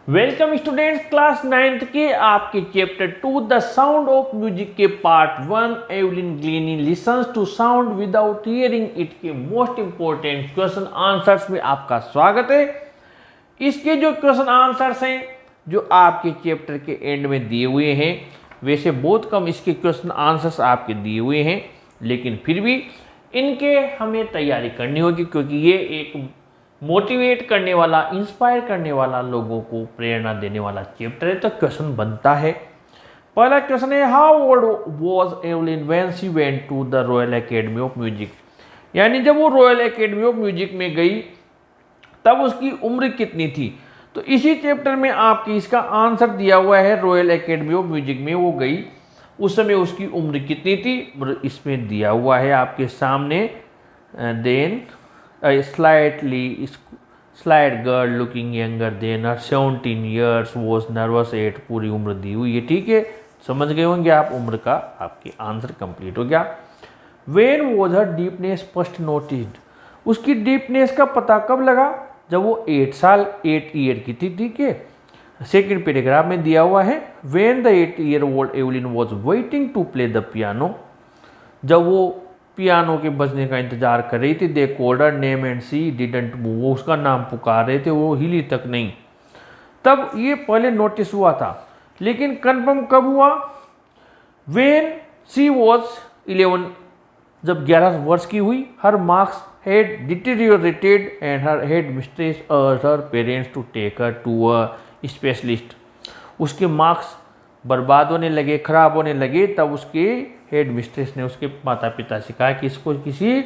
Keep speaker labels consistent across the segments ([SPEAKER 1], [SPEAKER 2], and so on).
[SPEAKER 1] Welcome students, class 9th के आपके chapter 2 the sound of music के part 1 Evelyn Glennie listens to sound without hearing it के most important question answers में आपका स्वागत है। इसके जो क्वेश्चन आंसर्स हैं जो आपके चैप्टर के एंड में दिए हुए हैं, वैसे बहुत कम इसके क्वेश्चन आंसर्स आपके दिए हुए हैं, लेकिन फिर भी इनके हमें तैयारी करनी होगी क्योंकि ये एक मोटिवेट करने वाला, इंस्पायर करने वाला, लोगों को प्रेरणा देने वाला चैप्टर है। तो क्वेश्चन बनता है, पहला क्वेश्चन है how old was Evelyn when she went to the royal academy of music. यानी जब वो रॉयल एकेडमी ऑफ म्यूजिक में गई तब उसकी उम्र कितनी थी। तो इसी चैप्टर में आपकी इसका आंसर दिया हुआ है। रॉयल एकेडमी ऑफ म्यूजिक में वो गई, उस समय उसकी उम्र कितनी थी इसमें दिया हुआ है आपके सामने। Then slight girl looking younger than her 17 years was nervous at, पूरी उम्र दी हुई है, ठीक है, समझ गए होंगे आप। उम्र का आपके आंसर कंप्लीट हो गया। When was her deepness first noticed, उसकी डीपनेस का पता कब लगा, जब वो 8 ईयर की थी, ठीक है। सेकेंड पैराग्राफ में दिया हुआ है When the 8-year-old Evelyn was waiting to play the piano, जब वो पियानो के बजने का इंतजार कर रही थी। They called her name and she didn't move, वो उसका नाम पुकार रहे थे, वो हिली तक नहीं। तब ये पहले नोटिस हुआ था, लेकिन कंफर्म कब हुआ, व्हेन शी वाज 11, जब 11 वर्ष की हुई। Her marks had deteriorated and her head mistress urged her parents to take her to a specialist, उसके मार्क्स बर्बाद होने लगे, खराब होने लगे। तब उसके हेड मिस्ट्रेस ने उसके माता पिता से कहा कि इसको किसी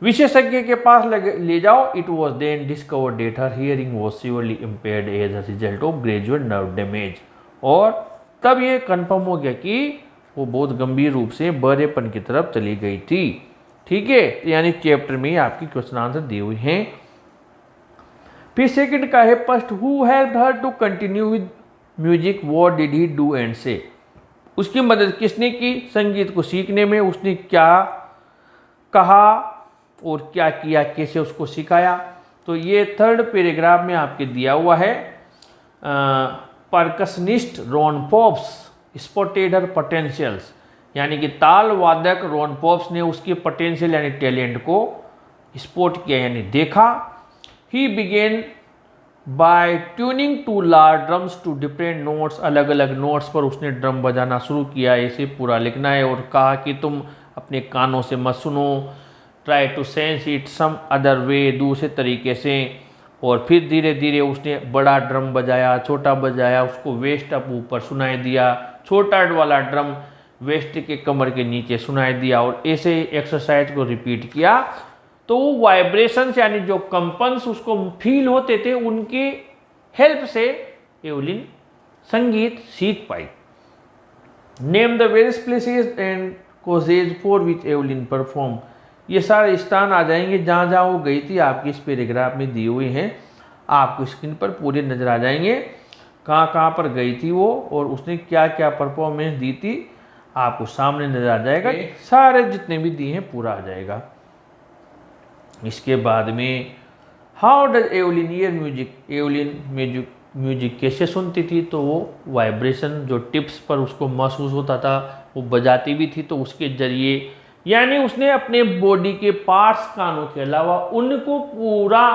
[SPEAKER 1] विशेषज्ञ के पास ले जाओ। It was then discovered that her hearing was severely impaired as a result of gradual nerve damage, और तब ये कंफर्म हो गया कि वो बहुत गंभीर रूप से बहरेपन की तरफ चली गई थी, ठीक है। यानी चैप्टर में आपकी क्वेश्चन आंसर दिए हुए हैं। फिर सेकंड का है first who helped her to continue with music, what did he do and say, उसकी मदद किसने की संगीत को सीखने में, उसने क्या कहा और क्या किया, कैसे उसको सिखाया। तो ये थर्ड पैराग्राफ में आपके दिया हुआ है। परकशनिस्ट रॉन पॉप्स स्पॉटेड हर पोटेंशियल्स, यानी कि ताल वादक रॉन पॉप्स ने उसके पोटेंशियल यानी टैलेंट को स्पॉट किया यानी देखा। He began by tuning two large drums to different notes, अलग अलग नोट्स पर उसने ड्रम बजाना शुरू किया। ऐसे पूरा लिखना है और कहा कि तुम अपने कानों से मत सुनो, try to sense it some other way, दूसरे तरीके से। और फिर धीरे धीरे उसने बड़ा ड्रम बजाया, छोटा बजाया, उसको वेस्ट अप ऊपर सुनाई दिया, छोटा वाला ड्रम वेस्ट के कमर के नीचे सुनाई दिया, और ऐसे एक्सरसाइज को रिपीट किया। तो वो वाइब्रेशंस यानी जो कंपन्स उसको फील होते थे, उनके हेल्प से एवलिन संगीत सीख पाई। Name the various places and causes for which Evelyn perform, ये सारे स्थान आ जाएंगे जहाँ जहाँ वो गई थी, आपकी इस पैराग्राफ में दिए हुए हैं। आपको स्क्रीन पर पूरे नजर आ जाएंगे कहाँ कहाँ पर गई थी वो और उसने क्या क्या परफॉर्मेंस दी थी, आपको सामने नजर आ जाएगा। सारे जितने भी दिए हैं पूरा आ जाएगा। इसके बाद में how does Evelyn year music, Evelyn music कैसे सुनती थी, तो वो वाइब्रेशन जो टिप्स पर उसको महसूस होता था वो बजाती भी थी, तो उसके जरिए यानी उसने अपने बॉडी के पार्ट्स कानों के अलावा उनको पूरा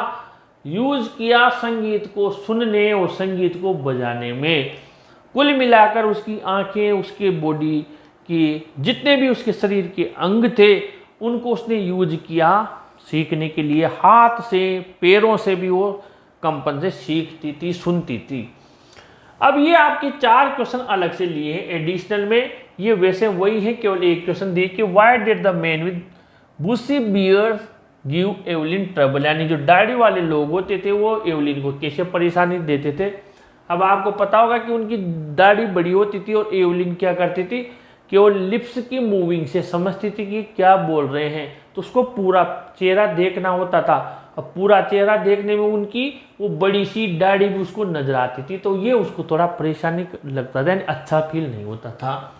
[SPEAKER 1] यूज किया संगीत को सुनने और संगीत को बजाने में। कुल मिलाकर उसकी आंखें, उसके बॉडी की जितने भी उसके शरीर के अंग थे उनको उसने यूज किया सीखने के लिए। हाथ से पैरों से भी वो कंपन से सीखती थी, सुनती थी। अब ये आपके 4 क्वेश्चन अलग से लिए हैं एडिशनल में, ये वैसे वही है, केवल एक क्वेश्चन दिए कि why did the man with bushy beards give Evelyn trouble, यानी जो दाढ़ी वाले लोग होते थे वो एवलिन को कैसे परेशानी देते थे। अब आपको पता होगा कि उनकी दाढ़ी बड़ी होती थी और एवलिन क्या करती थी, केवल लिप्स की मूविंग से समझती थी कि क्या बोल रहे हैं, तो उसको पूरा चेहरा देखना होता था। अब पूरा चेहरा देखने में उनकी वो बड़ी सी दाढ़ी भी उसको नजर आती थी, तो ये उसको थोड़ा परेशानी लगता था, यानी अच्छा फील नहीं होता था।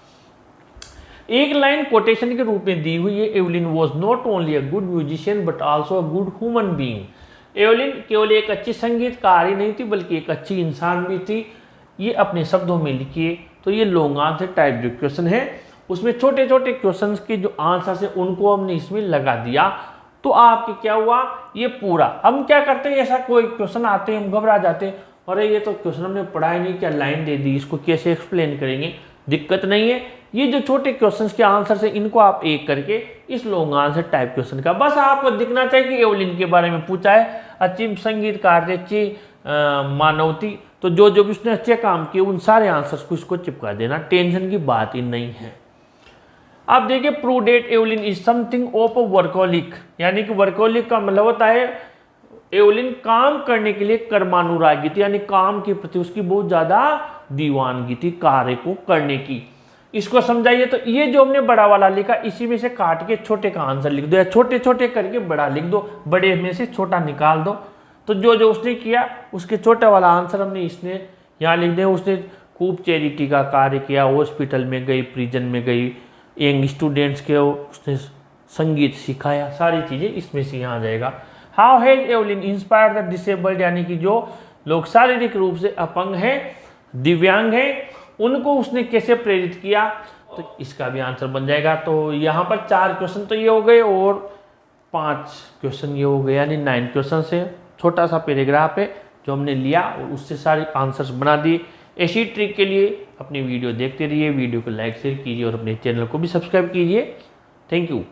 [SPEAKER 1] एक लाइन कोटेशन के रूप में दी हुई है, Evelyn was not only a good musician but also a good human being, Evelyn केवल एक अच्छी संगीतकार ही नहीं थी बल्कि एक अच्छी इंसान भी थी। ये अपने शब्दों में लिखिए। तो ये लॉन्ग आंसर टाइप जो क्वेश्चन है उसमें छोटे छोटे क्वेश्चंस के जो आंसर है उनको हमने इसमें लगा दिया। तो आपके क्या हुआ, ये पूरा। हम क्या करते हैं, ऐसा कोई क्वेश्चन आते हैं हम घबरा जाते हैं, अरे ये तो क्वेश्चन हमने पढ़ा ही नहीं, क्या लाइन दे दी, इसको कैसे एक्सप्लेन करेंगे। दिक्कत नहीं है, ये जो छोटे क्वेश्चंस के आंसर है इनको आप एक करके इस लॉन्ग आंसर टाइप क्वेश्चन का बस आपको दिखना चाहिए कि एवलिन के बारे में पूछा है, अच्छी संगीतकार थी, अच्छी मानव थी, तो जो जो भी उसने अच्छे काम किए उन सारे आंसर्स को इसको चिपका देना, टेंशन की बात ही नहीं है। आप देखिए प्रूडेट Evelyn is something of a workaholic, यानी कि वर्कोलिक का मतलब होता है एवलिन काम करने के लिए कर्मानुरागी थी, यानी काम के प्रति उसकी बहुत ज्यादा दीवानगी थी, कार्य को करने की। इसको समझाइए। तो ये जो हमने बड़ा वाला लिखा इसी में से काट के छोटे का आंसर लिख दो, या छोटे छोटे करके बड़ा लिख दो, बड़े में से छोटा निकाल दो। तो जो जो उसने किया उसके छोटा वाला आंसर हमने इसने यहाँ लिख दिया। उसने खूब चैरिटी का कार्य किया, हॉस्पिटल में गई, प्रिजन में गई, यंग स्टूडेंट्स के उसने संगीत सिखाया, सारी चीज़ें इसमें से यहाँ आ जाएगा। How has Evelyn inspire the disabled, यानी कि जो लोग शारीरिक रूप से अपंग हैं, दिव्यांग हैं, उनको उसने कैसे प्रेरित किया। तो इसका भी आंसर बन जाएगा। तो यहाँ पर 4 क्वेश्चन तो ये हो गए और 5 क्वेश्चन ये हो गए, यानी 9 क्वेश्चन से छोटा सा पैराग्राफ है जो हमने लिया और उससे सारे आंसर्स बना दिए। ऐसी ट्रिक के लिए अपनी वीडियो देखते रहिए, वीडियो को लाइक शेयर कीजिए और अपने चैनल को भी सब्सक्राइब कीजिए। Thank you.